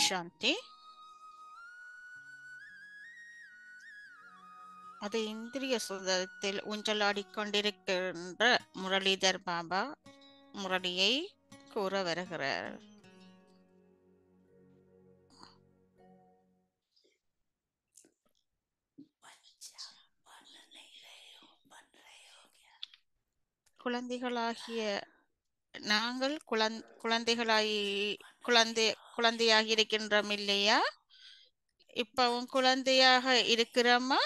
சாந்தி. அது இந்திரிய சுதத்தில் ஊஞ்சலாடிக் கொண்டிருக்கின்ற முரளிதர் பாபா முரளியை கூற வருகிறார். குழந்தைகளாகிய நாங்கள் குழந்தையாக இருக்கின்றோம் இல்லையா? இப்பவும் குழந்தையாக இருக்கிறோமா?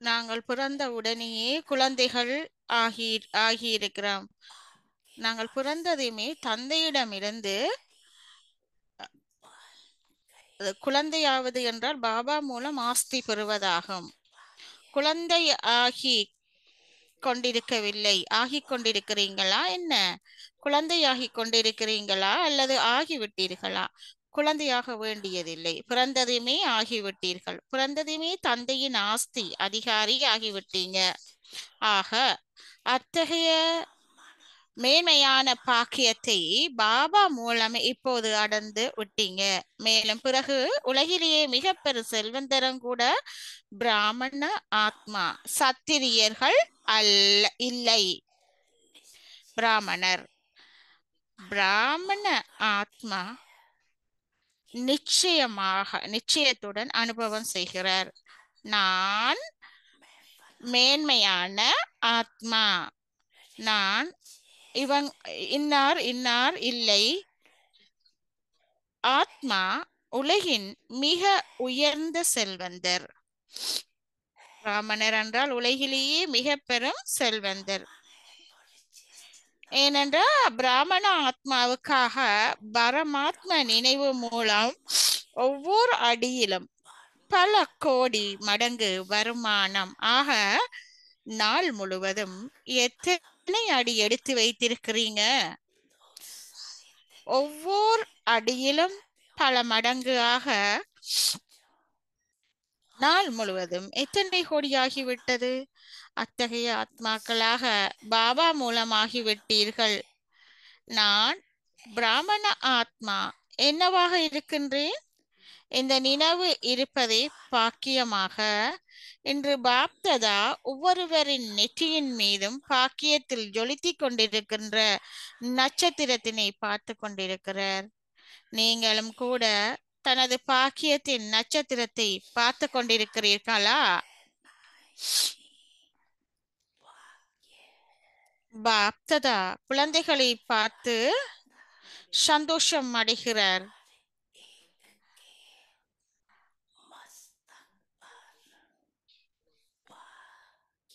நாங்கள் பிறந்த உடனேயே குழந்தைகள் ஆகியிருக்கிறோம். நாங்கள் பிறந்ததையுமே தந்தையிடமிருந்து குழந்தையாவது என்றால் பாபா மூலம் ஆஸ்தி பெறுவதாகும். குழந்தை ஆகி கொண்டிருக்கவில்லை, ஆகிக் கொண்டிருக்கிறீங்களா? என்ன குழந்தையாகி கொண்டிருக்கிறீங்களா அல்லது ஆகிவிட்டீர்களா? குழந்தையாக வேண்டியதில்லை, பிறந்ததையுமே ஆகிவிட்டீர்கள். பிறந்ததையுமே தந்தையின் ஆஸ்தி அதிகாரி ஆகிவிட்டீங்க. ஆக அத்தகைய மேன்மையான பாக்கியத்தை பாபா மூலம் இப்போது அடைந்து விட்டீங்க. மேலும் பிறகு உலகிலேயே மிக பெரும் செல்வந்தரம் கூட பிராமண ஆத்மா, சத்திரியர்கள் அல்ல, இல்லை, பிராமணர். பிராமண ஆத்மா நிச்சயத்துடன் அனுபவம் செய்கிறார். நான் மேன்மையான ஆத்மா, நான் இன்னார் இல்லை. ஆத்மா உலகின் மிக உயர்ந்த செல்வந்தர். பிராமணர் என்றால் உலகிலேயே மிக பெரும் செல்வந்தர். ஏனென்றால் பிராமண ஆத்மாவுக்காக பரமாத்மா நினைவு மூலம் ஒவ்வொரு அடியிலும் பல கோடி மடங்கு வருமானம். ஆக நாள் முழுவதும் எத்தனை அடி எடுத்து வைத்திருக்கிறீங்க? ஒவ்வொரு அடியிலும் பல மடங்கு. ஆக நாள் முழுவதும் எத்தனை கோடியாகிவிட்டது? அத்தகைய ஆத்மாக்களாக பாபா மூலமாகிவிட்டீர்கள். நான் பிராமண ஆத்மா என்னவாக இருக்கின்றேன்? இந்த நினைவு இருப்பதே பாக்கியமாக. இன்று பாப்ததா ஒவ்வொருவரின் நெற்றியின் மீதும் பாக்கியத்தில் ஜொலித்திக் கொண்டிருக்கின்ற நட்சத்திரத்தினை பார்த்து கொண்டிருக்கிறார். நீங்களும் கூட தனது பாக்கியத்தின் நட்சத்திரத்தை பார்த்து கொண்டிருக்கிறீர்களா? பாப்ததா குழந்தைகளை பார்த்து சந்தோஷம் அடைகிறார்.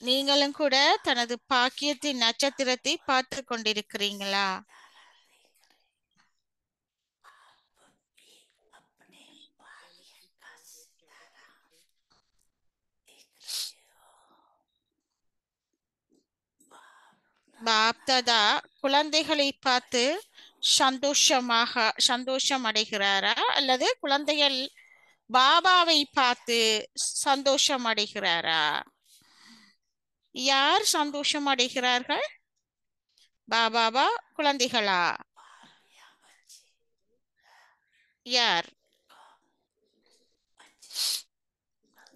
நீங்களும் கூட தனது பாக்கியத்தின் நட்சத்திரத்தை பார்த்து கொண்டிருக்கிறீங்களா? பாப்ததா குழந்தைகளை பார்த்து சந்தோஷம் அடைகிறாரா அல்லது குழந்தைகள் பாபாவை பார்த்து சந்தோஷம் அடைகிறாரா? யார் சந்தோஷம் அடைகிறார்கள்? பாபாவா குழந்தைகளா? யார்?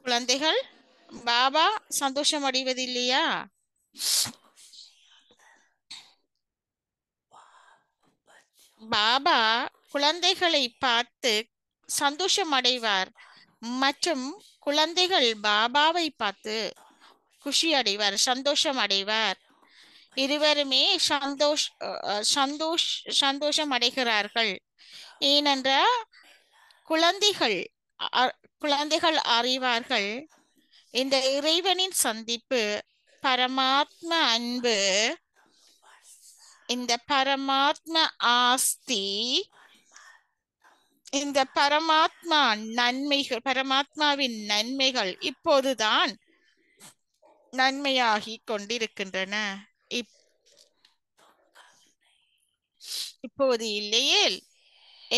குழந்தைகள். பாபா சந்தோஷம் அடைவதில்லையா? பாபா குழந்தைகளை பார்த்து சந்தோஷம் அடைவார் மற்றும் குழந்தைகள் பாபாவை பார்த்து குஷி அடைவார், சந்தோஷம் அடைவார். இருவருமே சந்தோஷம் அடைகிறார்கள். ஏனென்றால் குழந்தைகள் அறிவார்கள், இந்த இறைவனின் சந்திப்பு, பரமாத்ம அன்பு, இந்த பரமாத்ம ஆஸ்தி, இந்த பரமாத்மாவின் நன்மைகள் இப்போதுதான் நன்மையாகி கொண்டிருக்கின்றன. இப்போது இல்லையே,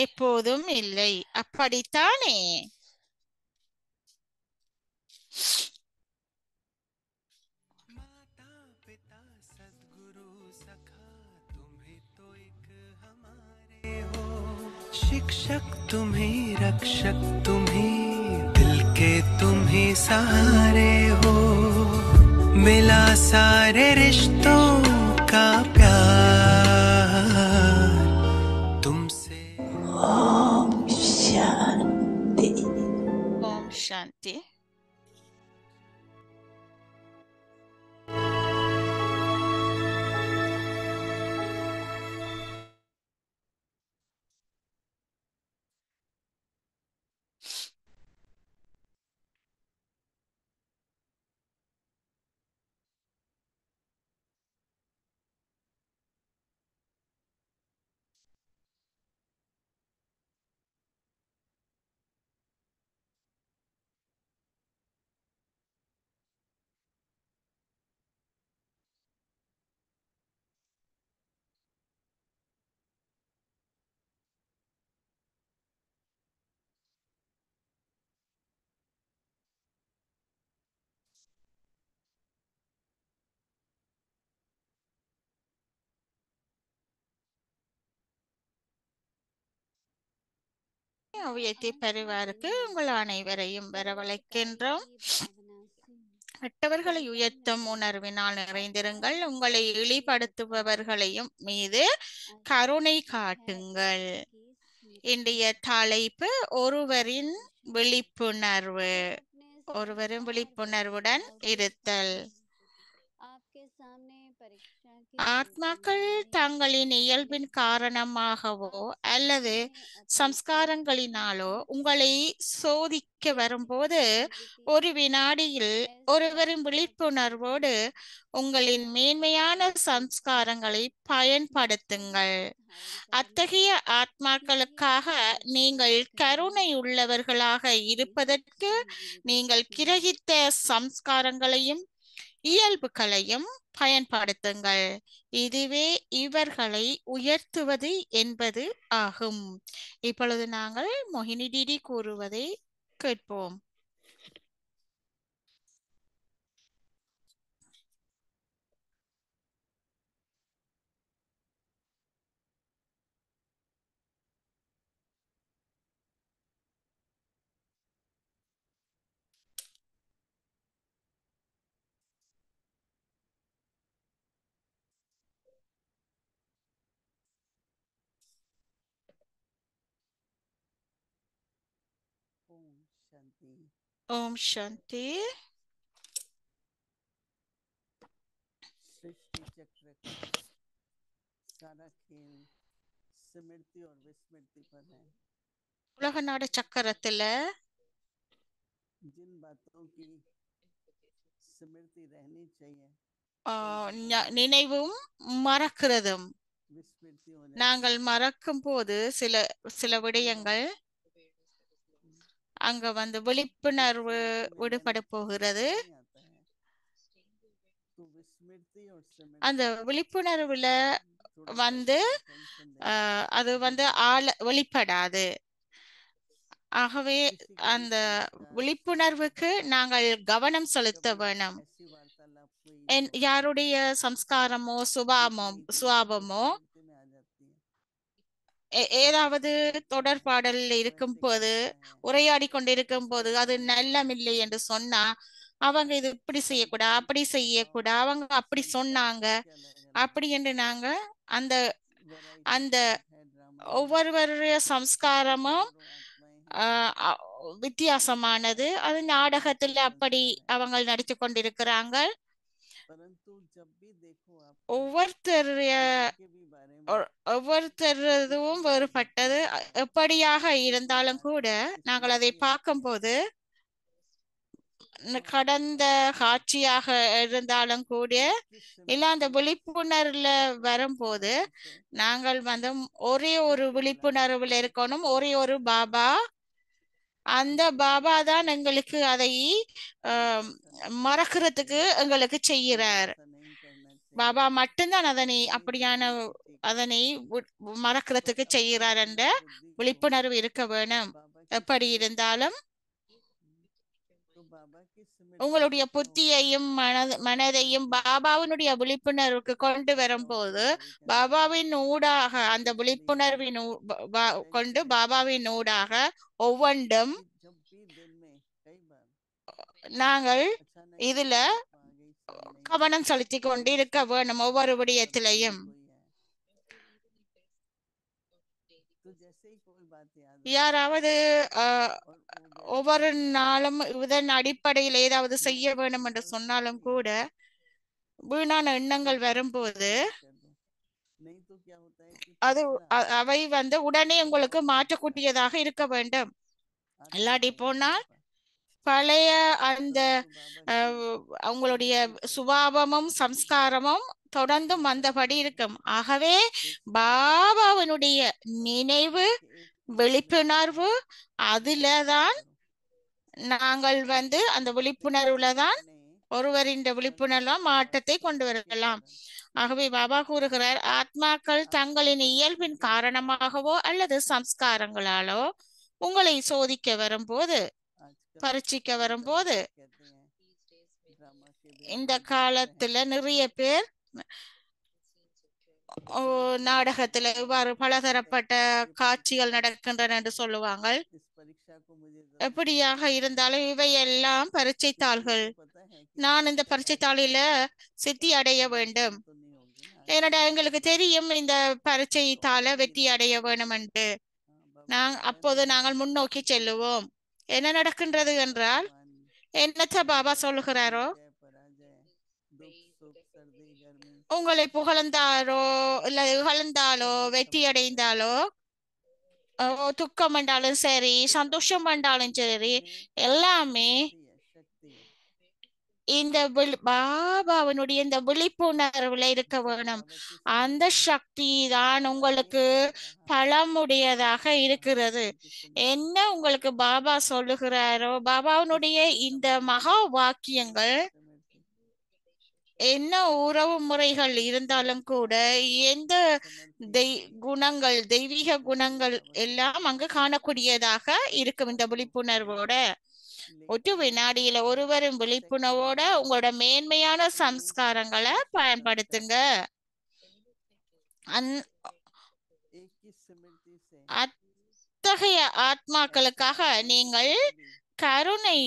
எப்போதும் இல்லை. அப்படித்தானே? शिक्षक तुम ही रक्षक तुम ही दिल के तुम ही सहारे हो मिला सारे रिश्तों का प्यार तुमसे ओम शांति। ஓம் சாந்தி. அவ்வியத்தை பெறுவாருக்கு உங்கள் அனைவரையும் வரவழைக்கின்றோம். மற்றவர்களை உயர்த்தும் உணர்வினால் நிறைந்திருங்கள். உங்களை இழிபடுத்துபவர்களையும் மீது கருணை காட்டுங்கள். இன்றைய தலைப்பு ஒருவரின் விழிப்புணர்வு. ஒருவரின் விழிப்புணர்வுடன் இருத்தல். ஆத்மாக்கள் தங்களின் இயல்பின் காரணமாகவோ அல்லது சம்ஸ்காரங்களினாலோ உங்களை சோதிக்க வரும்போது ஒரு வினாடியில் ஒருவரின் விழிப்புணர்வோடு உங்களின் மேன்மையான சம்ஸ்காரங்களை பயன்படுத்துங்கள். அத்தகைய ஆத்மாக்களுக்காக நீங்கள் கருணை உள்ளவர்களாக இருப்பதற்கு நீங்கள் கிரகித்த சம்ஸ்காரங்களையும் இயல்புகளையும் பயன்படுத்துங்கள். இதுவே இவர்களை உயர்த்துவது என்பது ஆகும். இப்பொழுது நாங்கள் மோகினி டிடி கூறுவதை கேட்போம். ओम शांति। ஓம் சாந்தி. सृष्टि चक्र का सारा खेल स्मृति और विस्मृति पर है। உலக நாடு சக்கரத்துல जिन बातों की स्मृति रहनी चाहिए நினைவும் மறக்கிறதும். विस्मृति होने நாங்கள் மறக்கும் போது சில சில விடயங்கள் அங்க வந்து விழிப்புணர்வு விடுபட போகிறது. नहीं आता है तो विस्मृति और स्मृति அந்த விழிப்புணர்வுல थोड़ा வந்து टेंशन दे அது வந்து வெளிப்படாது. ஆகவே அந்த விழிப்புணர்வுக்கு நாங்கள் கவனம் செலுத்த வேணும். ऐसी वार्तालाप हुई யாருடைய சம்ஸ்காரமோ சுபாவமோ स्मृति में आ जाती है ஏதாவது தொடர்பாடல் இருக்கும் போது உரையாடி கொண்டிருக்கும் போது அது நல்லமில்லை என்று சொன்னா அவங்க இது இப்படி செய்யக்கூடாது அப்படி செய்யக்கூடாது அவங்க அப்படி சொன்னாங்க அப்படி என்று நாங்க அந்த அந்த ஒவ்வொருவருடைய சம்ஸ்காரமும் வித்தியாசமானது. அது நாடகத்தில் அப்படி அவங்க நடித்து கொண்டிருக்கிறாங்க. ஒவ்வொருத்தரும் வேறுபட்டது. எப்படியாக இருந்தாலும் கூட நாங்கள் அதை பார்க்கும்போது கடந்த காட்சியாக இருந்தாலும் கூட இல்ல அந்த விழிப்புணர்வுல வரும்போது நாங்கள் வந்து ஒரே ஒரு விழிப்புணர்வுல இருக்கணும். ஒரே ஒரு பாபா, அந்த பாபா தான் எங்களுக்கு அதை மறக்கிறதுக்கு எங்களுக்கு செய்கிறார். பாபா மட்டும்தான் அதனை மறக்கிறதுக்கு செய்கிறார் என்ற விழிப்புணர்வு இருக்க வேணும். எப்படி இருந்தாலும் की स्मृति உங்களுடைய से क्या होगा? புத்தியையும் மனதையும் பாபாவினுடைய விழிப்புணர்வுக்கு கொண்டு வரும்போது பாபாவின் ஊடாக அந்த விழிப்புணர்வின் கொண்டு பாபாவின் ஊடாக ஒவ்வொன்றும் कि जब भी दिन में कई बार நாங்கள் अच्छा नहीं இதுல हुआ, धूप आ गई, सही नहीं கவனம் செலுத்தி கொண்டு இருக்க வேணும் ஒவ்வொரு हुआ, விடயத்திலையும். कोई है तो जैसे ही कोई बात याद आए யாராவது और वो व्यर्थ ஒவ்வொரு हो जाए, நாளும் இதன் அடிப்படையில் ஏதாவது செய்ய negative வேண்டும் என்று thoughts சொன்னாலும் आती கூட हैं, வீணான तो எண்ணங்கள் उसको வரும்போது delete कर दो। नहीं तो क्या होता है कि அது पिछला அவை உடனே आपको உங்களுக்கு वापस आता है, மாற்றக்கூடியதாக இருக்க வேண்டும். आता இல்லாட்டி है போனால் वापस। பழைய அந்த परंतु बाबा की அவங்களுடைய स्मृति से சுபாவமும் சம்ஸ்காரமும் தொடர்ந்தும் வந்தபடி இருக்கும். ஆகவே एक समय பாபாவினுடைய और நினைவு बाबा के एक ही விழிப்புணர்வு அதுல स्मृति தான் करो। நாங்கள் அந்த விழிப்புணர்வுல தான் अपने ஒருவரின் விழிப்புணர்வு மாற்றத்தை கொண்டு स्वभाव के வரலாம். कारण ஆகவே பாபா கூறுகிறார், ஆத்மாக்கள் आपको தங்களின் परीक्षा இயல்பின் देने காரணமாகவோ அல்லது சம்ஸ்காரங்களாலோ உங்களை சோதிக்க வரும்போது आजकल பரீட்சிக்க कई வரும்போது कलाकार कहते हैं ड्रामा के இந்த व्यवहार देख रहे हैं, காலத்துல நிறைய பேர் परंतु நாடகத்துல बाबा இவ்வாறு कहते பலதரப்பட்ட हैं, ये காட்சிகள் நடக்கின்றன என்று சொல்லுவாங்க. इस परीक्षा को मुझे जरूर எப்படியாக पास करना है। இருந்தாலும் இவையெல்லாம் பரீட்சை क्योंकि தாள்கள். उनको पता है कि நான் இந்த परीक्षा பரீட்சை ऐसी தாளில है, சித்தி அடைய कभी வேண்டும். फेल तो नहीं होगी ना। ஏனடா எங்களுக்கு தெரியும் இந்த பரீட்சை तो தாள उसी வெற்றி அடைய तरह வேணும் என்று. बाबा அப்போது कहते हैं நாங்கள் முன்னோக்கி செல்லுவோம். என்ன நடக்கின்றது என்றால் என்னத்த பாபா சொல்லுகிறாரோ जय पराजय, दुख सुख सर्दी गर्मी, உங்களை புகழ்ந்தாரோ இல்ல இகழ்ந்தாலோ सभी வெற்றி समान है। அடைந்தாலோ துக்கம் என்றாலும் சரி சந்தோஷம் என்றாலும் சரி इनमें எல்லாமே शक्ति है। இந்த பாபாவினுடைய இந்த விழிப்புணர்வுல இருக்க जब வேணும். बाबा की அந்த स्मृति சக்தி में தான் बाबा ने உங்களுக்கு क्या कहा, பலமுடையதாக बाबा இருக்கிறது. की स्मृति என்ன உங்களுக்கு பாபா சொல்லுகிறாரோ பாபாவினுடைய सारे இந்த संबंध மகா में வாக்கியங்கள் स्मृति என்ன உறவு முறைகள் இருந்தாலும் கூட எந்த समर्थी है, குணங்கள் தெய்வீக குணங்கள் बाबा எல்லாம் அங்கு காணக்கூடியதாக இருக்கும் இந்த விழிப்புணர்வோட. ஒரு लेकिन வினாடியில ஒருவரும் விழிப்புணர்வோட உங்களோட மேன்மையான சம்ஸ்காரங்களை பயன்படுத்துங்க. एक ही स्मृति से அத்தகைய ஆத்மாக்களுக்காக நீங்கள் கருணை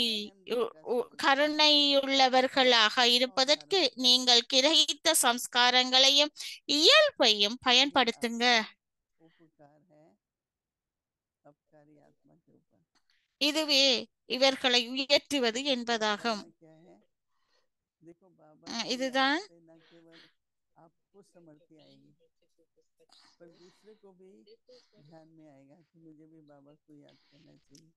கருணையுள்ளவர்களாக இருப்பதற்கு நீங்கள் கிரகித்த சம்ஸ்காரங்களையும் இயல்பையும் பயன்படுத்துங்க. उपकार है अपकारी आत्मा के ऊपर। இதுவே இவர்களை உயர்த்துவது என்பதாகும். क्या है, देखो बाबा को याद இதுதான் से न केवल आपको समर्थी आएगी पर दूसरे को भी ध्यान में आएगा कि मुझे भी बाबा को याद करना चाहिए।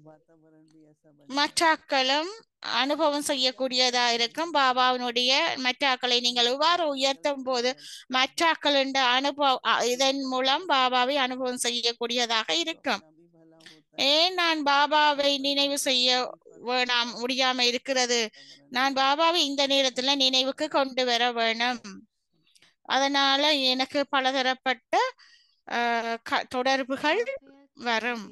वातावरण भी ऐसा बन जाएगा। மற்றாக்களும் அனுபவம் செய்யக்கூடியதா இருக்கும். பாபாவினுடைய மற்றாக்களை நீங்கள் இவ்வாறு உயர்த்தும் போது மற்றாக்களின் அனுபவம் இதன் மூலம் பாபாவை அனுபவம் செய்யக்கூடியதாக இருக்கும். अपना भी भला होता है, ஏன் நான் பாபாவை நினைவு செய்ய வேணாம் முடியாம இருக்கிறது? நான் பாபாவை இந்த நேரத்துல நினைவுக்கு கொண்டு வர வேணும். அதனால எனக்கு பலதரப்பட்ட தொடர்புகள் வரும்.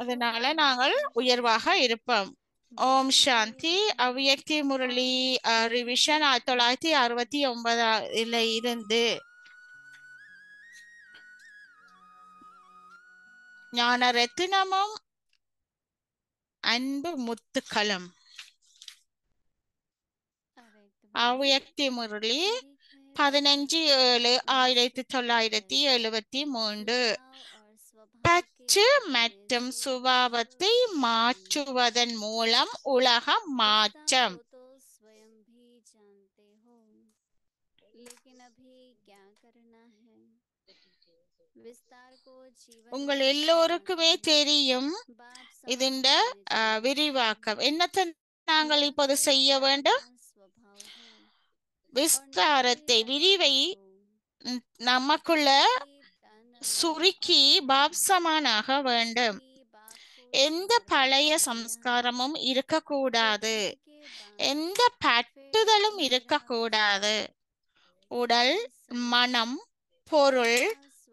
அதனால நாங்கள் உயர்வாக இருப்போம். ஓம் சாந்தி. அவ்யக்தி முரளி ரிவிஷன் 1969 இருந்து ஞான ரத்தினமும் அன்பு முத்துக்களும். அவ்யக்தி முரளி 15/7/1973. பற்று மற்றும் சுபாவத்தை மாற்றுவதன் மூலம் உலக மாற்றம். உங்கள் எல்லோருக்குமே தெரியும் இதன் விரிவாக்கம். என்னத்தை நாங்கள் இப்போது செய்ய வேண்டும்? விஸ்தாரத்தை விரிவை நமக்குள்ள சுருக்கி பாப்சமானாக வேண்டும். எந்த பழைய சம்ஸ்காரமும் இருக்கக்கூடாது, எந்த பட்டுதலும் இருக்கக்கூடாது. உடல் மனம் பொருள்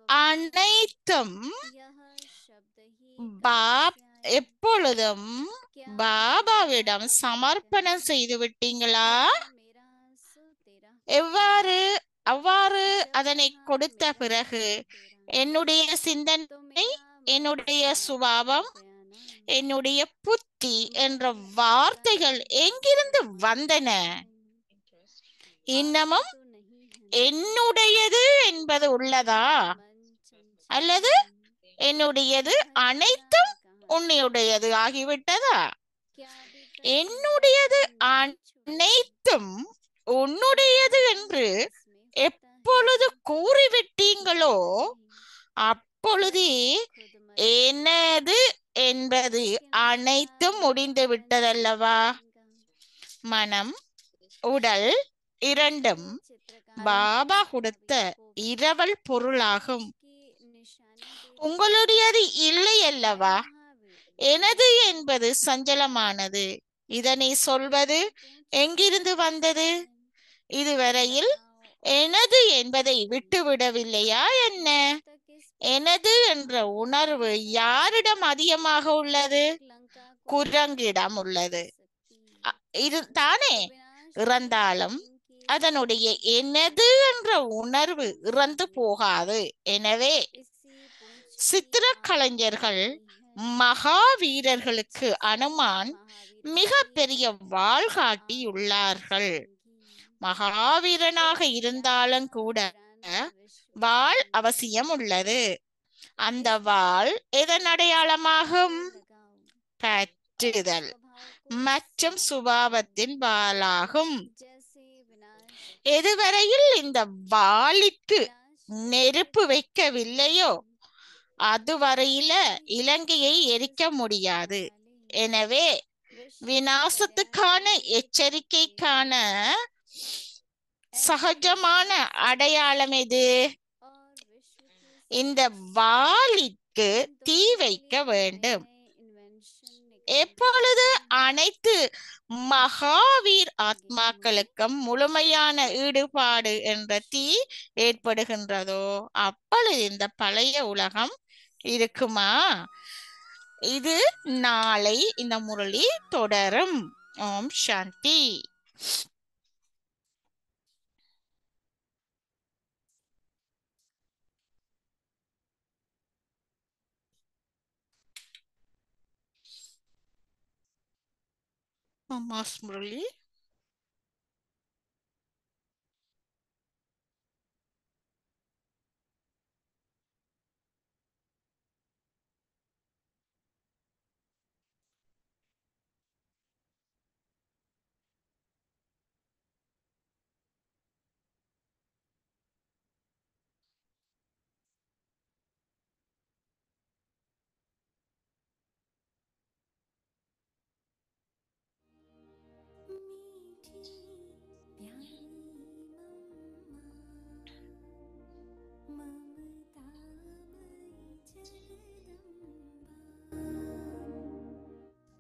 அனைத்தும் பாப் எப்பொழுதும் பாபாவிடம் சமர்ப்பணம் செய்து விட்டீங்களா? அவ்வாறு அதனை கொடுத்த பிறகு என்னுடைய சிந்தனை, என்னுடைய சுபாவம், என்னுடைய புத்தி என்ற வார்த்தைகள் எங்கிருந்து வந்தன? இன்னமும் என்னுடையது என்பது உள்ளதா? அல்லது என்னுடையது அனைத்தும் உன்னுடையது ஆகிவிட்டதா? என்னுடையது அனைத்தும் உன்னுடையது என்று எப்பொழுது கூறிவிட்டீங்களோ அப்பொழுதே எனது என்பது அனைத்தும் முடிந்து விட்டதல்லவா? மனம், உடல் இரண்டும் பாபா கொடுத்த இரவல் பொருளாகும். உங்களுடையது இல்லை அல்லவா? எனது என்பது சஞ்சலமானது. இதனை சொல்வது எங்கிருந்து வந்தது? இதுவரையில் எனது என்பதை விட்டுவிடவில்லையா என்ன? எனது என்ற உணர்வு யாரிடம் அதிகமாக உள்ளது? குரங்கிடம் உள்ளது. இது தானே. இறந்தாலும் அதனுடைய எனது என்ற உணர்வு இறந்து போகாது. எனவே சித்திர கலைஞர்கள் மகாவீரர்களுக்கு அனுமான் மிக பெரிய வாள்காட்டி உள்ளார்கள். மகாவீரனாக இருந்தாலும் கூட வாள் அவசியம் உள்ளது. அந்த வாள் எதன் அடையாளமாகும்? பற்றுதல் மற்றும் சுபாவத்தின் வாளாகும். எதுவரையில் இந்த வாளிற்கு நெருப்பு வைக்கவில்லையோ அதுவரையில இலங்கையை எரிக்க முடியாது. எனவே விநாசத்துக்கான எச்சரிக்கைக்கான சகஜமான அடையாளம் எது? இந்த வாளிற்கு தீ வைக்க வேண்டும். எப்பொழுது அனைத்து மகாவீர் ஆத்மாக்களுக்கும் முழுமையான ஈடுபாடு என்ற தீ ஏற்படுகின்றதோ அப்பொழுது இந்த பழைய உலகம் இருக்குமா? இது நாளை இந்த முரளி தொடரும். ஓம் சாந்தி. மாஸ் முரளி.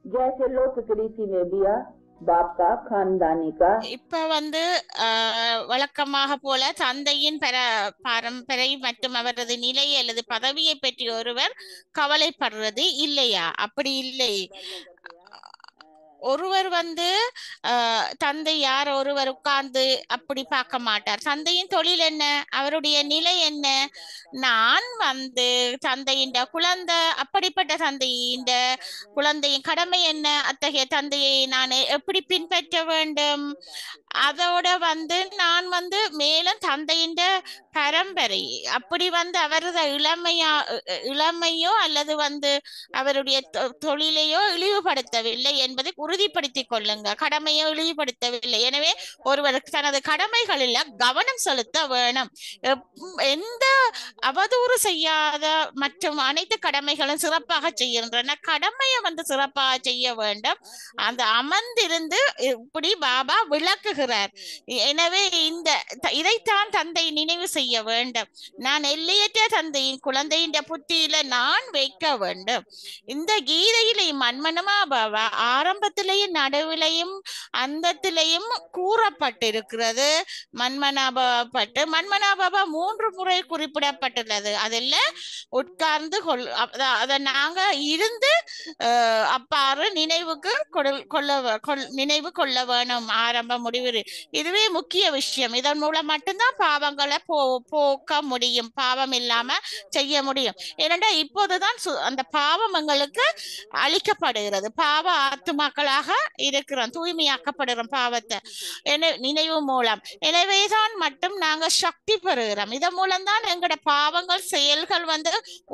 जैसे लोक रीति में दिया बाप का खानदानी का இப்ப வழக்கமாக போல தந்தையின் பரம்பரை மற்றும் அவரது நிலை அல்லது பதவியை பற்றி ஒருவர் கவலைப்படுறது இல்லையா? அப்படி இல்லை. ஒருவர் தந்தை யார் ஒருவர் உட்கார்ந்து அப்படி பார்க்க மாட்டார். தந்தையின் தொழில் என்ன? அவருடைய நிலை என்ன? நான் தந்தையின் குழந்தை, அப்படிப்பட்ட தந்தையின் குழந்தையின் கடமை என்ன? அத்தகைய தந்தையை நான் எப்படி பின்பற்ற வேண்டும்? அதோட நான் மேலும் தந்தையின் பரம்பரை அப்படி அவரது இளமையோ அல்லது அவருடைய தொழிலையோ இழிவுபடுத்தவில்லை என்பதை உறுதிப்படுத்திக் கொள்ளுங்க. கடமையோ இழிவுபடுத்தவில்லை. எனவே ஒருவர் தனது கடமைகளில் கவனம் செலுத்த வேணும். எந்த அவதூறு செய்யாத மற்றும் அனைத்து கடமைகளும் சிறப்பாக செய்கின்றன. கடமையை சிறப்பாக செய்ய வேண்டும். அந்த அமர்ந்திருந்து இப்படி பாபா விளக்குகிறார். எனவே இதைத்தான் தந்தை நினைவு செய்ய வேண்டும். நான் எல்லையற்ற தந்தையின் குழந்தையின் புத்தியில நான் வைக்க வேண்டும். இந்த கீதையிலே மன்மனமா பாபா ஆரம்பத்தில் ஆரம்பத்திலேயும் நடுவிலையும் அந்தத்திலையும் கூறப்பட்டிருக்கிறது. மன்மனாபவப்பட்டு மன்மனாபவ 3 முறை குறிப்பிடப்பட்டுள்ளது. அதில் உட்கார்ந்து அதை நாங்க இருந்து அப்பாறு நினைவுக்கு நினைவு கொள்ள வேணும். ஆரம்ப முடிவு இதுவே முக்கிய விஷயம். இதன் மூலம் மட்டும்தான் பாவங்களை போக்க முடியும், பாவம் இல்லாம செய்ய முடியும். ஏனென்றா இப்போதுதான் அந்த பாவம் எங்களுக்கு அழிக்கப்படுகிறது. பாவ ஆத்துமாக்களாக இருக்கிறோம், தூய்மையாக்கப்படுகிறோம் பாவத்தை நினைவு மூலம். எனவேதான் மட்டும் நாங்க சக்தி பெறுகிறோம். இதன் மூலம் தான் எங்களோட பாவங்கள் செயல்கள்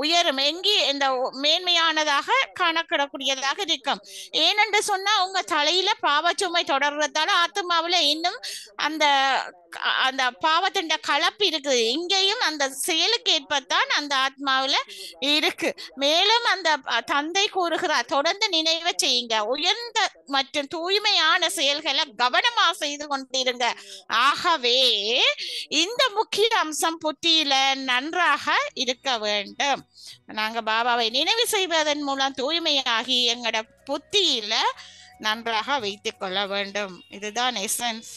உயரும், எங்கே இந்த மேன்மையானதாக காணப்படக்கூடியதாக இருக்கும். ஏனென்று சொன்னா உங்க தலையில பாவச்சுமை தொடர்றதால ஆத்மாவில இன்னும் அந்த அந்த பாவத்தின் கலப்பு இருக்குது. இங்கேயும் அந்த செயலுக்கு ஏற்பத்தான் அந்த ஆத்மாவில இருக்கு. மேலும் அந்த தந்தை கூறுகிறார், தொடர்ந்து நினைவு செய்யுங்க, உயர்ந்த மற்றும் தூய்மையான செயல்களை கவனமா செய்து கொண்டிருங்க. ஆகவே இந்த முக்கிய அம்சம் புத்தியில நன்றாக இருக்க வேண்டும். நாங்க பாபாவை நினைவு செய்வதன் மூலம் தூய்மையாகி எங்களோட புத்தியில நன்றாக வைத்துக் கொள்ள வேண்டும். இதுதான் எசன்ஸ்.